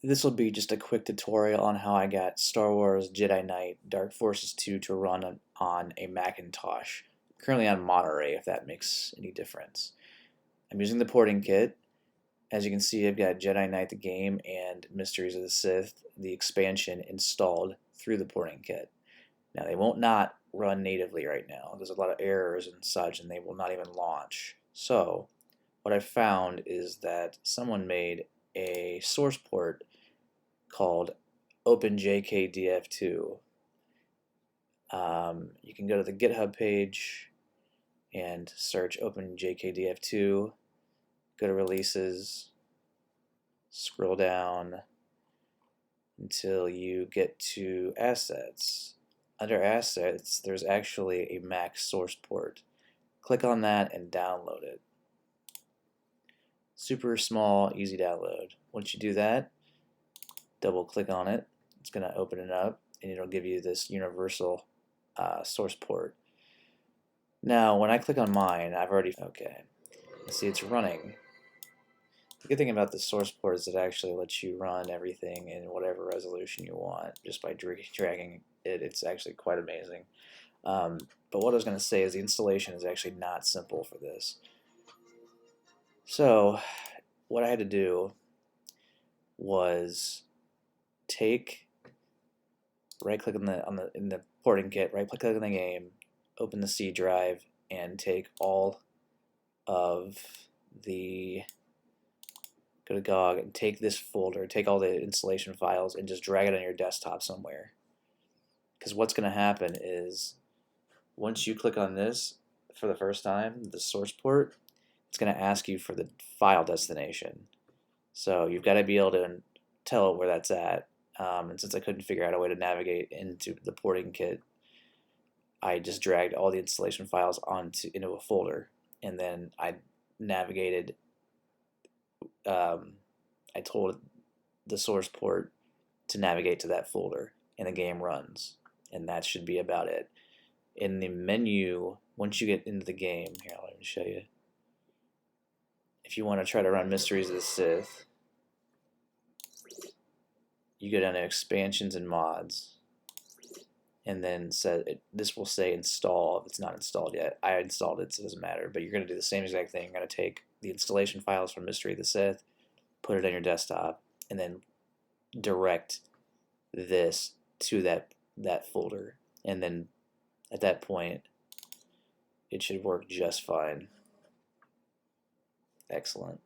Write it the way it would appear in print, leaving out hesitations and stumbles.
This will be just a quick tutorial on how I got Star Wars Jedi Knight Dark Forces 2 to run on a Macintosh. I'm currently on Monterey, if that makes any difference. I'm using the porting kit. As you can see, I've got Jedi Knight the game and Mysteries of the Sith, the expansion, installed through the porting kit. Now, they won't not run natively right now. There's a lot of errors and such, and they will not even launch. So, what I found is that someone made a source port called OPENJKDF2. You can go to the GitHub page and search OPENJKDF2, go to releases, scroll down until you get to assets. Under assets, there's actually a Mac source port. Click on that and download it. Super small, easy download. Once you do that, double click on it. It's going to open it up and it'll give you this universal source port. Now, when I click on mine, I've already, okay, see it's running. The good thing about the source port is it actually lets you run everything in whatever resolution you want just by dragging it. It's actually quite amazing. But what I was going to say is the installation is actually not simple for this. So what I had to do was right-click in the porting kit, right-click on the game, open the C drive, and take all of the go to GOG and take this folder, take all the installation files, and just drag it on your desktop somewhere. Because what's going to happen is once you click on this for the first time, the source port, it's going to ask you for the file destination. So you've got to be able to tell it where that's at. And since I couldn't figure out a way to navigate into the porting kit, I just dragged all the installation files into a folder, and then I navigated. I told the source port to navigate to that folder, and the game runs, and that should be about it. In the menu, once you get into the game, here, let me show you. If you want to try to run Mysteries of the Sith, you go down to Expansions and Mods, and then this will say install if it's not installed yet. I installed it, so it doesn't matter, but you're going to do the same exact thing. You're going to take the installation files from Mystery of the Sith, put it on your desktop, and then direct this to that folder, and then at that point it should work just fine. Excellent.